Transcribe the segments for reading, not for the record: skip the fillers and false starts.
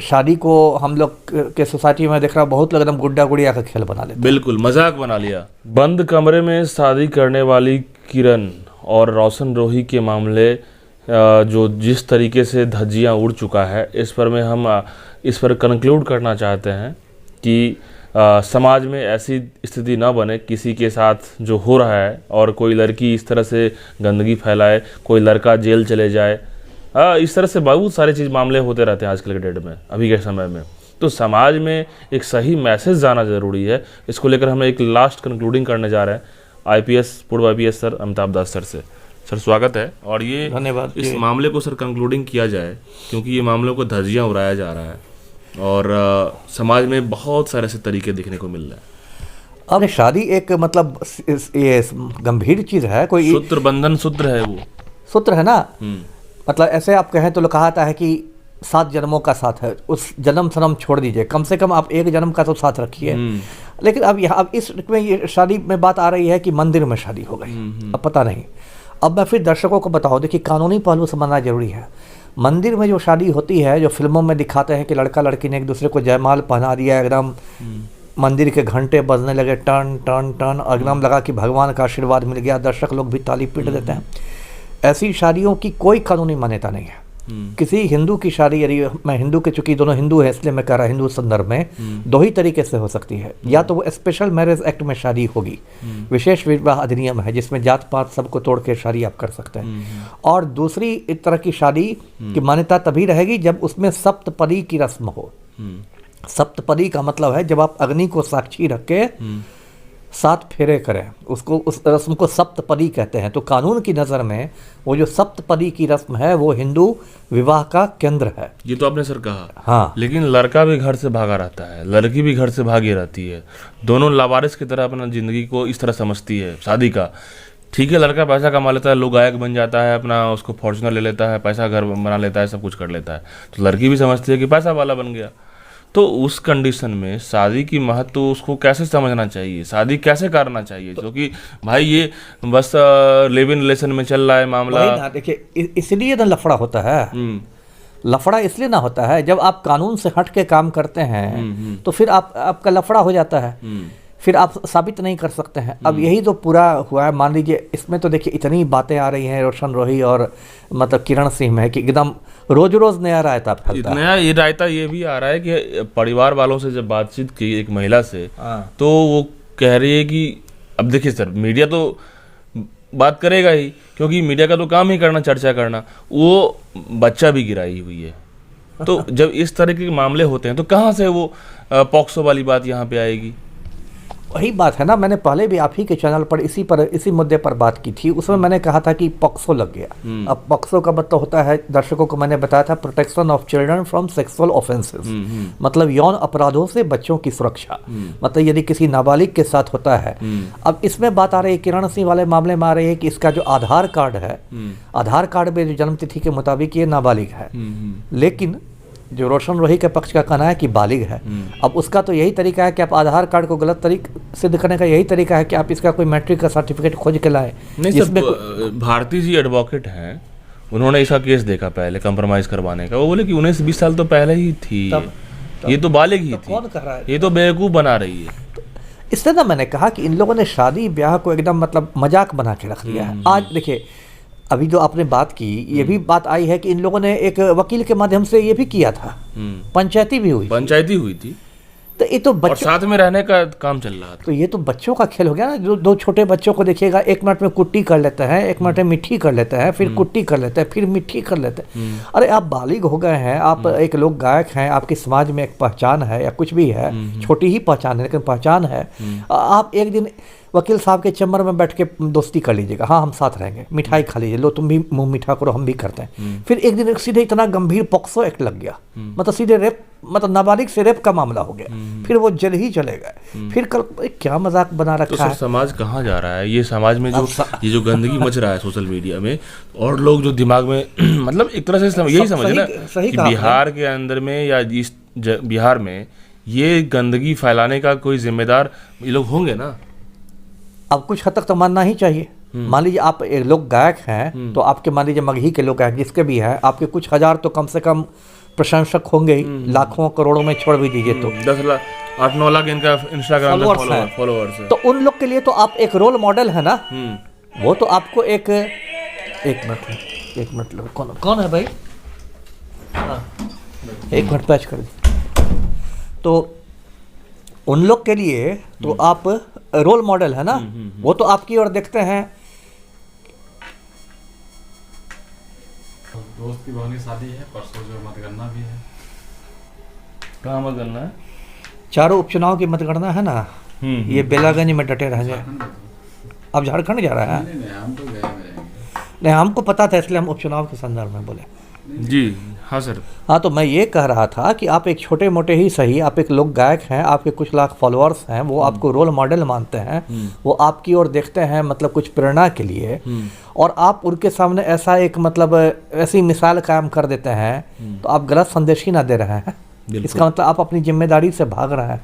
शादी को हम लोग के सोसाइटी में देख रहा हूँ बहुत लोग एकदम गुड्डा गुड़िया का खेल बना लेते हैं। बिल्कुल मजाक बना लिया। बंद कमरे में शादी करने वाली किरण और रोशन रोही के मामले जो जिस तरीके से धज्जियां उड़ चुका है, इस पर कंक्लूड करना चाहते हैं कि समाज में ऐसी स्थिति न बने किसी के साथ जो हो रहा है, और कोई लड़की इस तरह से गंदगी फैलाए, कोई लड़का जेल चले जाए, इस तरह से बहुत सारे चीज़ मामले होते रहते हैं आजकल के डेट में, अभी के समय में। तो समाज में एक सही मैसेज जाना ज़रूरी है। इसको लेकर हम एक लास्ट कंक्लूडिंग करने जा रहे हैं आईपीएस पूर्व आईपीएस सर अमिताभ दास सर से। सर स्वागत है। और ये धन्यवाद। इस मामले को सर कंक्लूडिंग किया जाए, क्योंकि ये मामलों को धज्जियाँ उड़ाया जा रहा है और समाज में बहुत सारे ऐसे तरीके देखने को मिल रहे हैं। अब शादी एक मतलब ये गंभीर चीज़ है, कोई सूत्र बंधन सूत्र है, वो सूत्र है ना। मतलब ऐसे आप कहें तो कहा जाता है कि 7 जन्मों का साथ है, उस जन्म सनम छोड़ दीजिए, कम से कम आप 1 जन्म का तो साथ रखिए। लेकिन अब इसमें ये शादी में बात आ रही है कि मंदिर में शादी हो गई। अब पता नहीं, अब मैं फिर दर्शकों को बताऊं, देखिए कानूनी पहलू समझना जरूरी है। मंदिर में जो शादी होती है, जो फिल्मों में दिखाते हैं कि लड़का लड़की ने एक दूसरे को जयमाल पहना दिया, एकदम मंदिर के घंटे बजने लगे टन टन टन, एकदम लगा कि भगवान का आशीर्वाद मिल गया, दर्शक लोग भी ताली पीट देते हैं। ऐसी शादियों की कोई कानूनी मान्यता नहीं है। किसी हिंदू की शादी, यदि मैं हिंदू के, चूंकि दोनों हिंदू है इसलिए मैं कह रहा हिंदू संदर्भ में, 2 ही तरीके से हो सकती है। या तो वो स्पेशल मैरिज एक्ट में शादी होगी, विशेष विवाह अधिनियम है जिसमें जात पात सबको तोड़ के शादी आप कर सकते हैं। और दूसरी एक तरह की शादी की मान्यता तभी रहेगी जब उसमें सप्तपदी की रस्म हो। सप्तपदी का मतलब है जब आप अग्नि को साक्षी रख के 7 फेरे करें, उसको, उस रस्म को सप्तपदी कहते हैं। तो कानून की नज़र में वो जो सप्तपदी की रस्म है वो हिंदू विवाह का केंद्र है। ये तो आपने सर कहा। हाँ, लेकिन लड़का भी घर से भागा रहता है, लड़की भी घर से भागी रहती है, दोनों लावारिस की तरह अपना जिंदगी को इस तरह समझती है शादी का। ठीक है, लड़का पैसा कमा लेता है, लोग गायक बन जाता है, अपना उसको फॉर्च्यूनर ले लेता है, पैसा घर बना लेता है, सब कुछ कर लेता है, तो लड़की भी समझती है कि पैसा वाला बन गया। तो उस कंडीशन में शादी की महत्व उसको कैसे समझना चाहिए, शादी कैसे करना चाहिए? क्योंकि भाई ये बस लिव इन रिलेशन में चल रहा है मामला। देखिए इसलिए ना लफड़ा होता है। लफड़ा इसलिए ना होता है जब आप कानून से हट के काम करते हैं तो फिर आपका लफड़ा हो जाता है, फिर आप साबित नहीं कर सकते हैं। अब यही तो पूरा हुआ है। मान लीजिए इसमें तो देखिए इतनी बातें आ रही हैं रोशन रोही और मतलब किरण सिंह में कि एकदम रोज रोज नया रायता फैलता है। नया ये रायता ये भी आ रहा है कि परिवार वालों से जब बातचीत की एक महिला से, तो वो कह रही है कि अब देखिए सर, मीडिया तो बात करेगा ही, क्योंकि मीडिया का तो काम ही करना, चर्चा करना। वो बच्चा भी गिराई हुई है। तो जब इस तरह के मामले होते हैं तो कहाँ से वो पॉक्सो वाली बात यहाँ पे आएगी? वही बात है ना, मैंने पहले भी आप ही के चैनल पर इसी मुद्दे पर बात की थी। उसमें मैंने कहा था कि पॉक्सो लग गया। अब पॉक्सो का मतलब होता है, दर्शकों को मैंने बताया था, protection of children from sexual offences, मतलब यौन अपराधों से बच्चों की सुरक्षा। मतलब यदि किसी नाबालिग के साथ होता है। अब इसमें बात आ रही है, किरण सिंह वाले मामले में आ रही है कि इसका जो आधार कार्ड है, आधार कार्ड में जो जन्म तिथि के मुताबिक ये नाबालिग है, लेकिन जो रोशन रोही के पक्ष का कहना है कि बालिग है। अब उसका तो यही तरीका है कि आप आधार कार्ड को गलत सिद्ध करने का यही तरीका है कि आप इसका कोई मैट्रिक का सर्टिफिकेट खोज के लाएं। नहीं सर, भारती जी एडवोकेट हैं, उन्होंने इसका केस देखा पहले कंप्रोमाइज करवाने का। वो बोले कि 19-20 साल तो पहले ही थी, ये तो बालिग ही थी, कौन कर रहा है? ये तो बेवकूफ़ बना रही है। इसलिए ना मैंने कहा कि इन लोगों ने शादी ब्याह को एकदम मतलब मजाक बना के रख दिया है। आज देखिए, अभी जो आपने बात की, ये भी बात आई है कि इन लोगों ने एक वकील के माध्यम से ये भी किया था, पंचायती हुई थी। तो ये तो बच्चों और साथ में रहने का काम चल रहा था। तो ये तो बच्चों का खेल हो गया ना। जो 2 छोटे बच्चों को देखिएगा, 1 मिनट में कुट्टी कर लेते हैं, 1 मिनट में मिट्टी कर लेते हैं, फिर कुट्टी कर लेते हैं, फिर मिट्टी कर लेते हैं। अरे आप बालिग हो गए हैं, आप एक लोग गायक हैं, आपके समाज में एक पहचान है या कुछ भी है, छोटी ही पहचान है लेकिन पहचान है। आप एक दिन वकील साहब के चैम्बर में बैठ के दोस्ती कर लीजिएगा, हाँ हम साथ रहेंगे, मिठाई खा लीजिए, लो तुम भी मुंह मीठा करो, हम भी करते हैं। फिर एक दिन सीधे इतना गंभीर पॉक्सो एक्ट लग गया, मतलब सीधे रेप, मतलब नाबालिग से रेप का मामला हो गया, फिर वो जेल ही चले गए। फिर कल क्या मजाक बना रखा है। समाज कहाँ जा रहा है? ये समाज में जो गंदगी मच रहा है सोशल मीडिया में, और लोग जो दिमाग में मतलब एक तरह से यही समझे ना कि बिहार के अंदर में या इस बिहार में ये गंदगी फैलाने का कोई जिम्मेदार ये लोग होंगे ना। अब कुछ हद तक तो मानना ही चाहिए। मान लीजिए आप लोग गायक हैं, तो आपके मान लीजिए मगही के लोग गायक जिसके भी हैं, आपके कुछ हजार तो कम से कम प्रशंसक होंगे ही, लाखों करोड़ों में छोड़ भी दीजिए तो 10 लाख 8-9 लाख इनका इंस्टाग्राम पे Followers हैं। फॉलोअर्स है। तो उन लोग के लिए तो आप एक रोल मॉडल है ना। वो तो आपको एक मिनट लो, कौन है भाई? हाँ, 1 मिनट पैच कर दीजिए। तो उन लोग के लिए तो आप रोल मॉडल है ना। वो तो आपकी ओर देखते हैं। दोस्त की बहन की शादी है परसों, जो मतगणना भी है। कहाँ मतगणना है? चारों उपचुनाव की मतगणना है ना। ये बेलागंज में डटे रह जाए। अब झारखंड जा रहा है? नहीं हम तो गए में रहेंगे। नहीं, हमको पता था, इसलिए हम उपचुनाव के संदर्भ में बोले। जी हाँ सर। हाँ, तो मैं ये कह रहा था कि आप एक छोटे मोटे ही सही, आप एक लोक गायक हैं, आपके कुछ लाख फॉलोअर्स हैं, वो आपको रोल मॉडल मानते हैं, वो आपकी ओर देखते हैं मतलब कुछ प्रेरणा के लिए, और आप उनके सामने ऐसा एक मतलब ऐसी मिसाल कायम कर देते हैं, तो आप गलत संदेश ही ना दे रहे हैं। इसका मतलब आप अपनी जिम्मेदारी से भाग रहे हैं।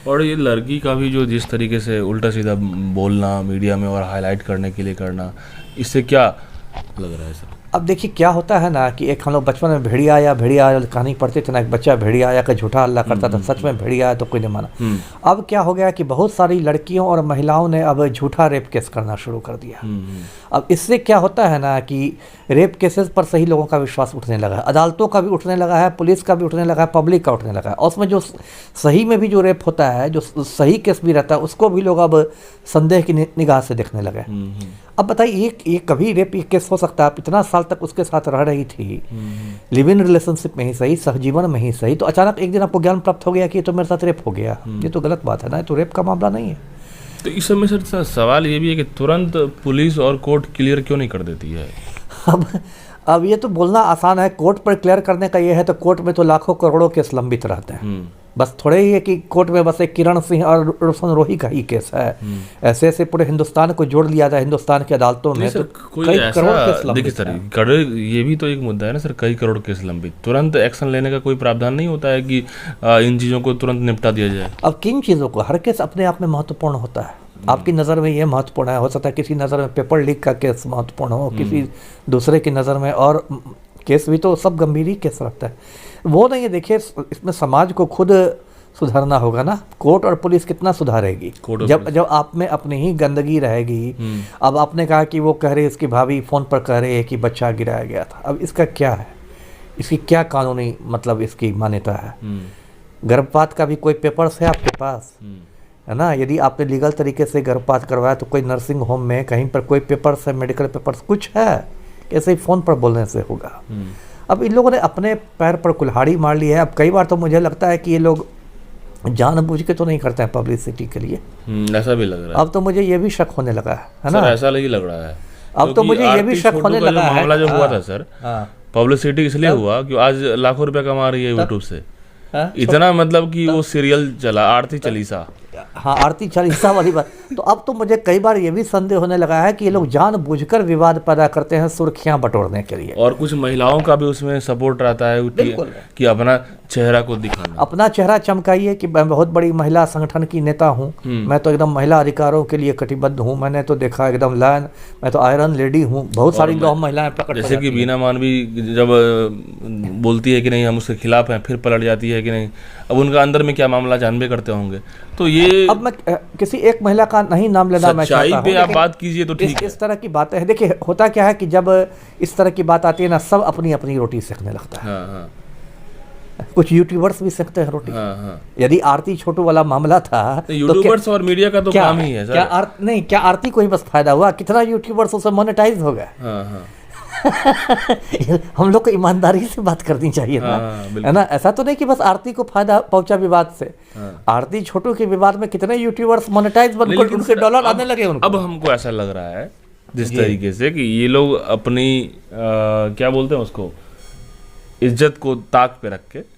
और ये लड़की का भी जो जिस तरीके से उल्टा सीधा बोलना मीडिया में और हाईलाइट करने के लिए करना, इससे क्या लग रहा है सर? अब देखिए क्या होता है ना कि एक हम लोग बचपन में भेड़िया आया कहानी पढ़ते थे ना, एक बच्चा भेड़िया आया का झूठा हल्ला करता था, सच में भेड़िया आया तो कोई नहीं माना। अब क्या हो गया कि बहुत सारी लड़कियों और महिलाओं ने अब झूठा रेप केस करना शुरू कर दिया। अब इससे क्या होता है ना कि रेप केसेस पर सही लोगों का विश्वास उठने लगा है, अदालतों का भी उठने लगा है, पुलिस का भी उठने लगा है, पब्लिक का उठने लगा है, और उसमें जो सही में भी जो रेप होता है, जो सही केस भी रहता है, उसको भी लोग अब संदेह की निगाह से देखने लगे। अब बताइए ये कभी रेप केस हो सकता है? आप इतना साल तक उसके साथ रह रही थी, लिव इन रिलेशनशिप में ही सही, सहजीवन में ही सही, तो अचानक एक दिन आपको ज्ञान प्राप्त हो गया कि ये तो मेरे साथ रेप हो गया। ये तो गलत बात है ना, ये तो रेप का मामला नहीं है। तो इस समय सर सवाल ये भी है कि तुरंत पुलिस और कोर्ट क्लियर क्यों नहीं कर देती है? अब ये तो बोलना आसान है, कोर्ट पर क्लियर करने का ये है, तो कोर्ट में तो लाखों करोड़ों केस लंबित रहते हैं। बस थोड़े ही है कि कोर्ट में बस एक किरण सिंह और रोशन रोही का ही केस है। ऐसे ऐसे पूरे हिंदुस्तान को जोड़ लिया था हिंदुस्तान की अदालतों में, तो कई करोड़ केस लंबित देखिए सर, ये भी तो एक मुद्दा है ना सर, कई करोड़ केस लंबित, तुरंत एक्शन लेने का कोई प्रावधान नहीं होता है कि इन चीज़ों को तुरंत निपटा दिया जाए? अब किन चीज़ों को? हर केस अपने आप में महत्वपूर्ण होता है। आपकी नज़र में ये महत्वपूर्ण है, हो सकता है किसी नज़र में पेपर लीक का केस महत्वपूर्ण हो, किसी दूसरे की नज़र में और केस भी तो सब गंभीर ही केस रखता है। वो नहीं है, देखिए इसमें समाज को खुद सुधारना होगा ना। कोर्ट और पुलिस कितना सुधारेगी जब आप में अपनी ही गंदगी रहेगी। अब आपने कहा कि वो कह रहे, इसकी भाभी फ़ोन पर कह रही है कि बच्चा गिराया गया था। अब इसका क्या है? इसकी क्या कानूनी मतलब इसकी मान्यता है? गर्भपात का भी कोई पेपर्स है आपके पास, है ना? यदि आपने लीगल तरीके से गर्भपात करवाया तो कोई नर्सिंग होम में कहीं पर कोई पेपर्स है, मेडिकल पेपर्स कुछ है? कैसे ही फ़ोन पर बोलने से होगा? अब इन लोगों ने अपने पैर पर कुल्हाड़ी मार ली है। अब कई बार तो मुझे लगता है कि ये लोग जानबूझ के तो नहीं करते हैं पब्लिसिटी के लिए। ऐसा भी लग रहा है। अब तो मुझे ये भी शक होने लगा है ना? ऐसा नहीं लग रहा है। अब तो मुझे ये भी शक होने लगा है। मामला जो हुआ था सर, पब्लिसिटी इसलिए हुआ कि आज लाखों रुपए कमा रही है यूट्यूब से। इतना मतलब कि वो सीरियल चला, आरती चालीसा। हाँ, आरती चालीसा वाली बात। तो अब तो मुझे कई बार ये भी संदेह होने लगा है कि ये लोग जानबूझकर विवाद पैदा करते हैं सुर्खियां बटोरने के लिए। और कुछ महिलाओं का भी उसमें सपोर्ट रहता है कि अपना चेहरा को दिखाना, अपना चेहरा चमकाइए कि मैं बहुत बड़ी महिला संगठन की नेता हूँ, मैं तो एकदम महिला अधिकारों के लिए कटिबद्ध हूँ, मैंने तो देखा एकदम लायन, मैं तो आयरन लेडी हूँ। बहुत सारी लोग महिलाएं प्रकट, जैसे कि बीना मानवी जब बोलती है कि नहीं हम उसके खिलाफ हैं, फिर पलट जाती है कि नहीं। अब उनका अंदर में क्या मामला जानबे करते होंगे। तो ये अब मैं किसी एक महिला का नहीं नाम लेना मैं चाहता हूं, पे आप बात कीजिए तो ठीक है। इस तरह की बातें हैं। देखिए होता क्या है कि जब इस तरह की बात आती है ना, सब अपनी अपनी रोटी सेकने लगता है। हाँ। कुछ यूट्यूबर्स भी सेकते हैं रोटी। हाँ। यदि आरती छोटू वाला मामला था तो यूट्यूबर्स और मीडिया का तो काम ही है सर। क्या आरती को ही बस फायदा हुआ? कितना यूट्यूबर्स उससे मोनेटाइज हो गए। हाँ। हम लोग को ईमानदारी से बात करनी चाहिए ना, है ना? ऐसा तो नहीं कि बस आरती को फायदा पहुंचा विवाद से। आरती छोटू के विवाद में कितने यूट्यूबर्स मोनेटाइज बनकर उनके डॉलर आने लगे उनको। अब हमको ऐसा लग रहा है जिस तरीके से कि ये लोग अपनी क्या बोलते हैं उसको, इज्जत को ताक पे रख के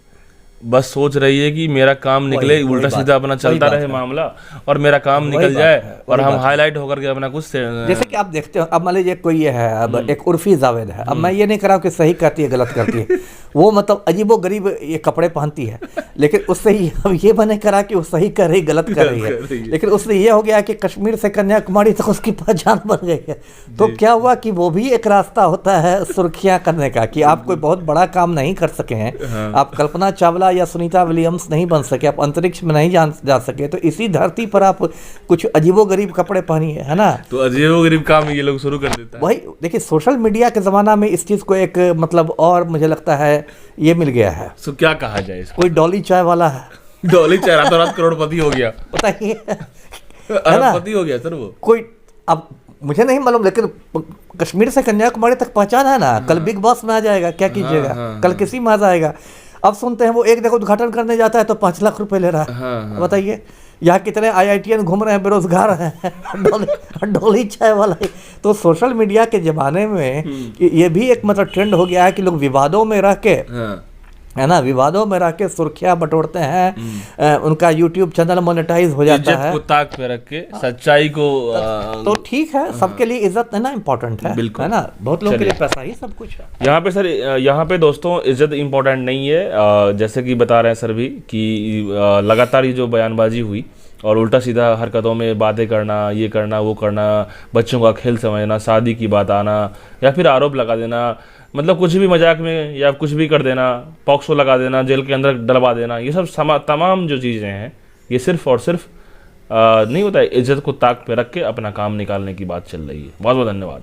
बस सोच रही है कि मेरा काम निकले, उल्टा सीधा अपना चलता रहे मामला और मेरा काम निकल जाए और हम हाईलाइट होकर के अपना कुछ जैसे कि आप देखते हो। अब मान लीजिए कोई ये है, अब एक उर्फी जावेद है। अब मैं ये नहीं कह रहा हूँ कि सही करती है गलत करती है, वो मतलब अजीबो गरीब ये कपड़े पहनती है, लेकिन उससे ही अब ये बने करा कि वो सही कर रही गलत कर रही है, लेकिन उससे ये हो गया कि कश्मीर से कन्याकुमारी तक उसकी पहचान बन गई है। तो क्या हुआ कि वो भी एक रास्ता होता है सुर्खियां करने का, कि आप कोई बहुत बड़ा काम नहीं कर सके हैं, आप कल्पना चावला या सुनीता विलियम्स नहीं बन सके, आप अंतरिक्ष में नहीं जा सके, तो इसी धरती पर आप कुछ अजीबोगरीब कपड़े पहनिए, है ना। तो अजीबोगरीब काम ये लोग शुरू कर देता है। वही देखिए, सोशल मीडिया के ज़माना में इस चीज़ को एक मतलब और मुझे लगता है ये मिल गया है। तो क्या कहा जाए इसको? कोई डॉली चाय वाला है, डॉली चाय रातों रात करोड़पति हो गया, बताइए, अरबपति हो गया सर वो। कोई अब मुझे नहीं मालूम, लेकिन कश्मीर से कन्याकुमारी तक पहचान है ना। कल बिग बॉस में आ जाएगा, क्या कीजिएगा, कल किसी में आ जाएगा। अब सुनते हैं वो एक जगह उद्घाटन करने जाता है तो 5 लाख रुपए ले रहा है। बताइए, यहाँ कितने IITian घूम रहे हैं, बेरोजगार हैं, डोली चाय वाला है। तो सोशल मीडिया के ज़माने में ये भी एक मतलब ट्रेंड हो गया है कि लोग विवादों में रह के, है ना, विवादों में रह के सुर्खियां बटोरते हैं, उनका YouTube चैनल मोनेटाइज हो जाता इज्जत है। को ताक पे रख के सच्चाई को तो ठीक है, सबके लिए इज्जत है ना इम्पोर्टेंट है, बिल्कुल। है ना, बहुत लोगों के लिए पैसा ही सब कुछ है। यहाँ पे सर, यहाँ पे दोस्तों इज्जत इम्पोर्टेंट नहीं है। जैसे कि बता रहे हैं सर भी कि लगातार ये जो बयानबाजी हुई और उल्टा सीधा हरकतों में बातें करना, ये करना वो करना, बच्चों का खेल समझना, शादी की बात आना या फिर आरोप लगा देना, मतलब कुछ भी मजाक में या कुछ भी कर देना, पॉक्सो लगा देना, जेल के अंदर डलवा देना, ये सब तमाम जो चीज़ें हैं ये सिर्फ और सिर्फ नहीं होता है, इज्जत को ताक पे रख के अपना काम निकालने की बात चल रही है। बहुत बहुत धन्यवाद।